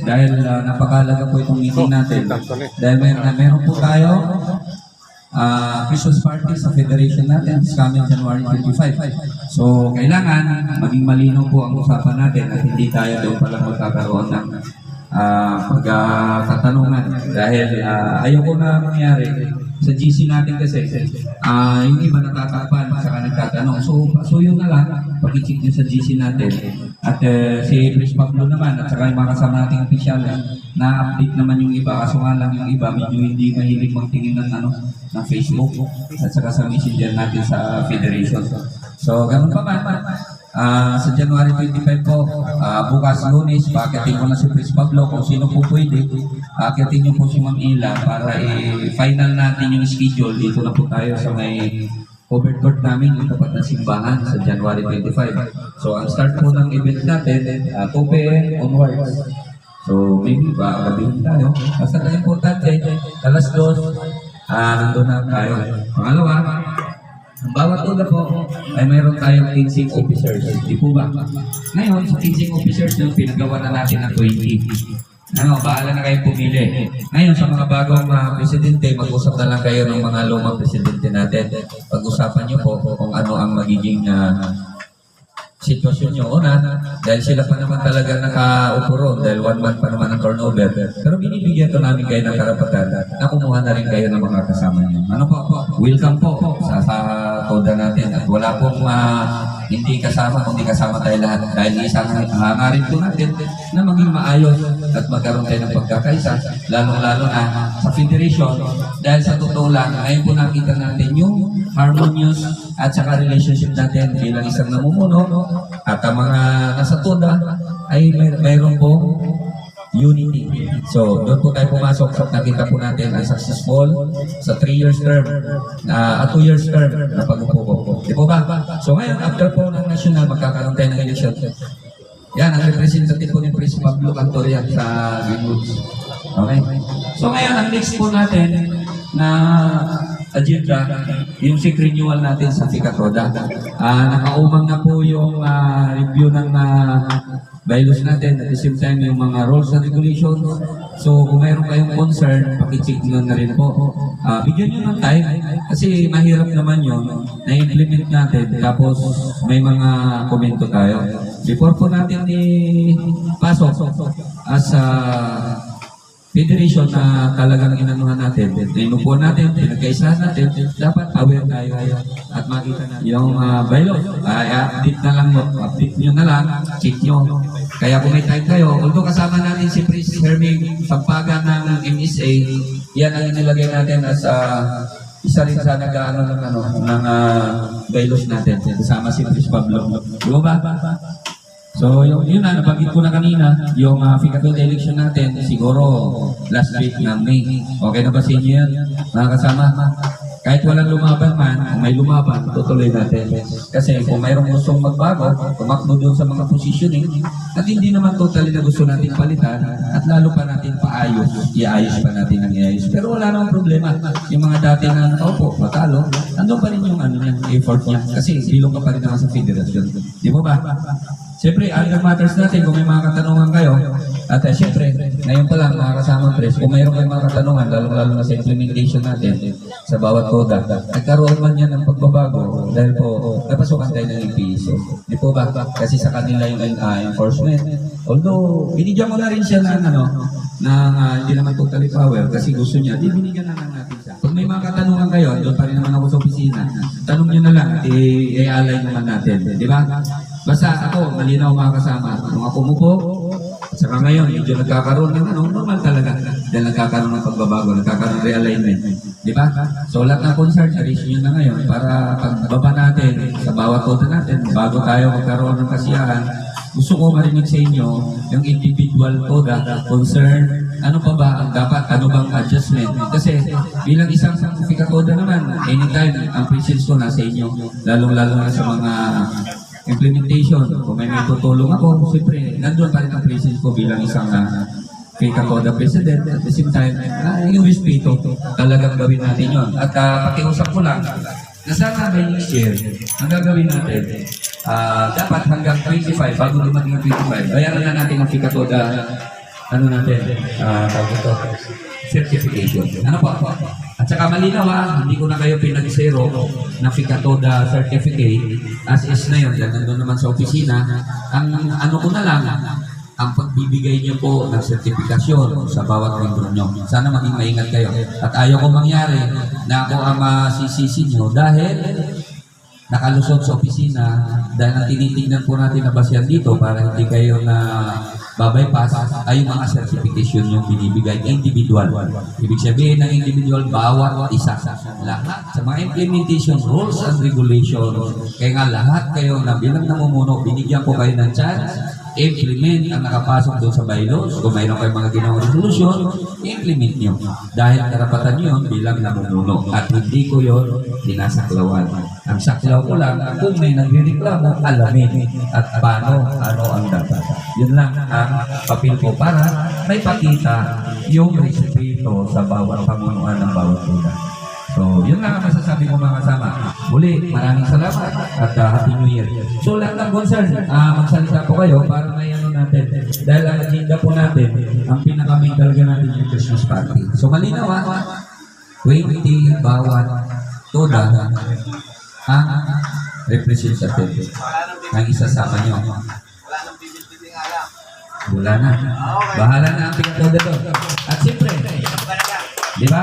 dahil napakalaga po itong meeting natin. Dahil meron po tayo Christmas party sa Federation natin this coming January 25. So, kailangan maging malinaw po ang usapan natin at hindi tayo doon pala magkakaroon ng pagkatanungan. Dahil ayoko na mangyari sa GC natin kasi yung iba natatakpan at saka nagtatanong. So yun na lang, pag-check nyo sa GC natin. At si Chris Pablo naman at saka yung mga kasama nating opisyal na-update naman yung iba. Kaso nga lang yung iba, medyo hindi mahilig magtingin ng, ng Facebook at saka sa messenger natin sa Federation. So ganun pa man. Sa January 25 po, bukas Lunes, paakitin ko na si Chris Pablo kung sino po pwede. Aakitin niyo po si Ma'am Ila para i-final natin yung schedule. Dito na po tayo sa may covered court namin, yung tapat ng simbahan sa January 25. So ang start po ng event natin, 2 p.m. onwards. So maybe ba, gabihin tayo. Basta na importante, alas 2, nandun na tayo. Pangalawa, ang bawat una po ay mayroon tayong teaching officers. Di po ba? Ngayon, sa teaching officers nyo, pinagawa na natin ng 20. Bahala na kayo pumili. Ngayon, sa mga bagong presidente, mag-usap na lang kayo ng mga lumang presidente natin. Pag-usapan nyo po kung ano ang magiging sitwasyon nyo. Una, dahil sila pa naman talaga nakaupo ron, dahil 1 month pa naman ang turnover. Pero binibigyan to namin kayo ng karapatan na kumuha na rin kayo ng mga kasama nyo. Ano po? Welcome po sa toda natin. At wala pong hindi kasama, kundi kasama tayo lahat. Dahil isang hangarin po natin na maging maayos at magkaroon tayo ng pagkakaisa, lalong-lalo na sa Federation. Dahil sa totoo lang, ngayon po nakita natin yung harmonious at saka relationship natin bilang isang namumuno at ang mga nasa toda ay mayroon po unity. So, doon po tayo pumasok sa nakita po natin ang successful sa 3 years term, 2 years term na pag-upo po. Di po ba? So, ngayon, after po ng national, magkakaroon tayo ng election. Yan, ang representative po ni Chris Pablo Cantoria sa Greenwoods. Okay? So, ngayon, ang next po natin na agenda, yung sick renewal natin sa Ficatoda. Nakaumang na po yung review ng bylaws natin, at the same time yung mga rules and regulations. So kung mayroon kayong concern, pakicheck nyo na rin po. Bigyan nyo ng time kasi mahirap naman yun na-implement natin tapos may mga komento tayo. Before po natin pasok as Federation na talagang inanuhan natin, inupuan natin, pinagkaisahan natin, dapat aware tayo at makita natin yung bylaws. Update na lang, update nyo na lang, check nyo. Kaya kung may time kayo, although kasama natin si Prince Herming Sampagan ng MSA, yan ang inilagay natin as isa rin sa nag-ano ng bylaws natin. Kasama si Prince Pablo. Di ba? So, yun na, nabanggit ko na kanina, yung Ficatoda election natin, siguro last week ng May. Okay na ba sa inyo yan, mga kasama? Kahit walang lumaban man, kung may lumaban, tutuloy natin. Kasi kung mayroong gustong magbago, tumakbo doon sa mga positioning, at hindi naman totally na gusto natin palitan, at lalo pa natin paayos, iayos pa natin ang iayos. Pero wala namang problema. Yung mga dati na nakaupo, matalo, andun pa rin yung effort niya. Kasi bilong ka pa rin naman sa federation. Di mo ba? Siyempre, other matters natin, kung may mga katanungan kayo, at siyempre, ngayon pa lang mga kasama press, kung mayroon kayong mga katanungan, lalo na sa implementation natin, sa bawat koda, nagkaroon man yan ng pagbabago, dahil po, napasukan tayo ng piso. Di po ba? Kasi sa kanila yung enforcement. Although, binigyan mo na rin siya ng hindi naman totally power, kasi gusto niya, di binigyan na lang natin siya. Kung may mga katanungan kayo, doon pa rin naman ako sa opisina, tanong nyo na lang, i-alay naman natin. Di ba? Basta ako, malinaw mga kasama. Nung ako umupo, at saka ngayon, medyo nagkakaroon ng normal talaga. Dahil nagkakaroon ng pagbabago, nagkakaroon ng realignment. Di ba? So lahat ng concern, i-reach nyo na ngayon para pagbaba natin sa bawat koda natin, bago tayo magkaroon ng kasiyahan, gusto ko marinig sa inyo yung individual koda, concern, ano pa ba ang dapat, ano bang adjustment. Kasi bilang isang Ficatoda naman, anytime ang presence ko nasa inyo, lalong-lalo na sa mga implementation. Kung may tutulong ako, siyempre, nandun pa rin ang presence ko bilang isang Ficatoda President. At the same time, yung respeto, talagang gawin natin yun. At pakiusap ko lang, na sana by next year, ang gagawin natin, dapat hanggang 25, bago dumating ang 25, bayaran na natin ang Ficatoda ano natin, tawag ito, certification. Ano po? At saka malinaw hindi ko na kayo pinag-zero na Ficatoda certificate as is na yun, dahil nandun naman sa opisina. Ang ano ko na lang, ang pagbibigay niyo po ng sertifikasyon sa bawat membro niyo. Sana maging maingat kayo. At ayaw ko mangyari na ako ang masisisi niyo dahil nakalusot sa opisina dahil ang tinitingnan po natin na basyan dito para hindi kayo na babypass ay yung mga certification yung binibigay individual. Ibig sabihin ng individual, bawat isa. Lahat sa mga implementation rules and regulations. Kaya nga lahat kayo na bilang namumuno, binigyan ko kayo ng chance implement ang nakapasok doon sa bylaws. Kung mayroon kayong mga ginawang resolution, implement nyo. Dahil karapatan nyo yun bilang namumuno. At hindi ko yun dinasaklawan. Ang saklaw ko lang, kung may nagreklamo, alamin. At paano, ano ang dapat. Yun lang ang papel ko para may pakita yung respeto sa bawat pamunuan ng bawat lugar. So, yun lang ang masasabi ko mga kasama. Muli, maraming salamat at Happy New Year. So, lahat ng concern, magsalita po kayo para may ano natin. Dahil ang agenda po natin, ang pinaka-main talaga natin yung Christmas party. So, malinaw 20 bawat toda ang representative ang isasama nyo. Wala na. Bahala na ang pinatoda doon. At siyempre, di ba?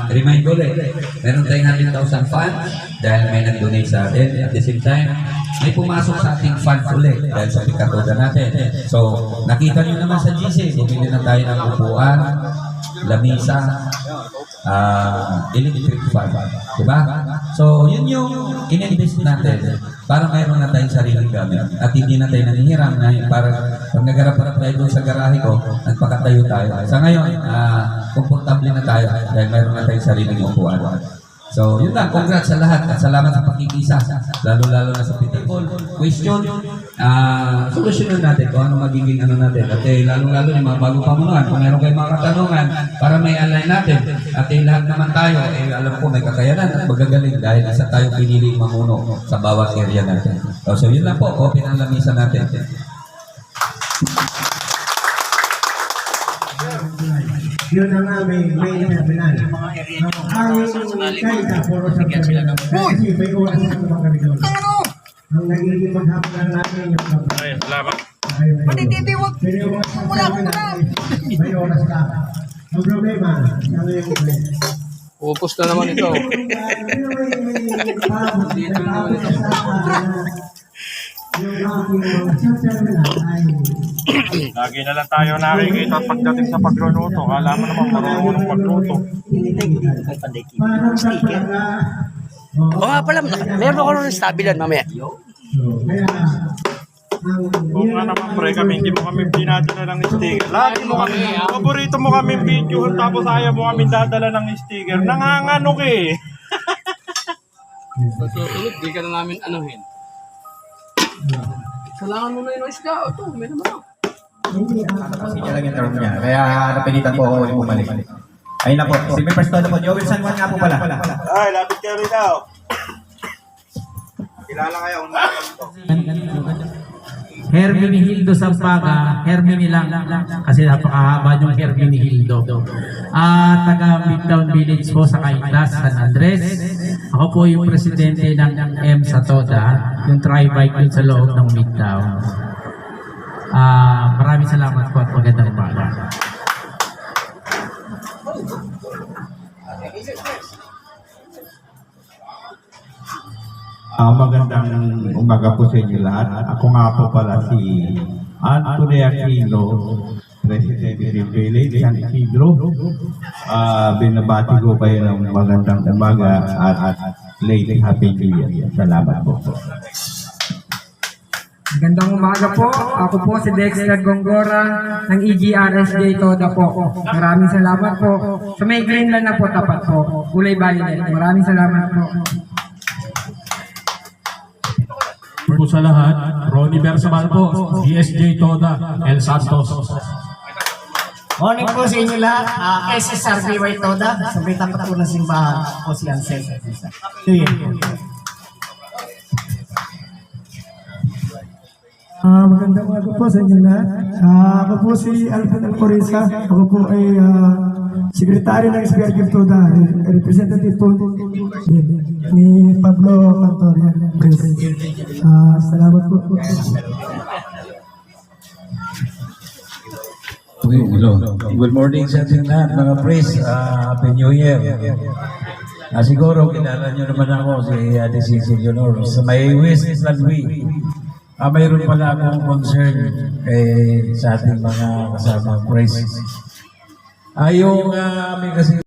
Remind ko ulit, meron tayong 100,000 funds dahil may nag-donate sa atin. At the same time, may pumasok sa ating funds ulit dahil sa Ficatoda natin. So, nakita nyo naman sa GC, bumili na tayo ng upuan, lamisa, electric fan. Diba? So, yun yung in-invest natin para mayroon na tayong sariling gamit. At hindi na tayo nanihirang na para pag nagarap-harap tayo doon sa garahe ko, nagpakatayo tayo. Sa ngayon, komportable na tayo dahil mayroon na tayong sariling upuan. So, yun lang. Congrats sa lahat at salamat sa pakikisa. Lalo-lalo na sa pitipol. Question, solusyonan natin kung ano magiging ano natin. At lalo-lalo yung mga bagong pamunuan. Kung meron kayong mga katanungan para may align natin. At lahat naman tayo, alam ko may kakayanan at magagaling dahil isa tayo piniling mamuno sa bawat area natin. So, yun lang po. Open ang lamisa natin. Yun ang aming main terminal. Ang kaisa, puro sa terminal. Kasi may oras na mga kami doon. Ang nagiging maghapunan namin yung kapag. Ay, salamat. Pati TV, wag. Wala ko na. May oras ka. Ang problema, ano yung Upos na naman ito. Lagi na lang tayo nakikita pagdating sa pagluluto. Alam mo naman marunong magluto. Oo nga pala, meron ako ng stabilan mamaya. Kung nga naman pre kami, hindi mo kami pinadala ng sticker. Lagi mo kami, paborito mo kami video tapos ayaw mo kami dadala ng sticker. Nanganganok eh. Sa susunod, di ka na namin anuhin. Salangan mo na yung isda. Ito, may naman ako. Kasi niya lang yung term niya. Kaya napilitan po ako ulit bumalik. Ayun na po. Si may first po. Joel San Juan nga po pala. Ay, lapit ka rin daw. Kilala kayo. Hermenegildo Sampaga, Hermine lang kasi napakahaba yung Hermenegildo. Taga Midtown Village po sa Kaitas, San Andres. Ako po yung presidente ng M sa Toda, yung tri-bike dun sa loob ng Midtown. Maraming salamat po at magandang umaga. Magandang umaga po sa inyo lahat. Ako nga po pala si Anthony Aquino, President ng Village San Isidro. Binabati ko kayo ng magandang umaga at late Happy New Year. Salamat po. Magandang umaga po. Ako po si Dexter Gongora ng EGRSJ Toda po. Maraming salamat po. Sa may Greenland na po tapat po. Kulay Violet. Maraming salamat po. Po sa lahat, Ronnie Bersabal po, DSJ Toda, El Santos. Morning po sa inyo lahat, SSRBY Toda, sa Britang Patulang Simbahan po si Ansel. Magandang umaga po sa inyo lahat. Ako po si Alfred Alcorisa. Ako po ay Secretary ng SBR Giftoda, representative po ni Pablo Cantoria. Salamat po. Okay, hello. Good morning sa ating lahat, mga praise. Happy New Year. Siguro, kilala nyo naman ako, si Ate Cecil Junior. Sa may West Island Way. Mayroon pala akong concern sa ating mga kasama praise. Yung may kasi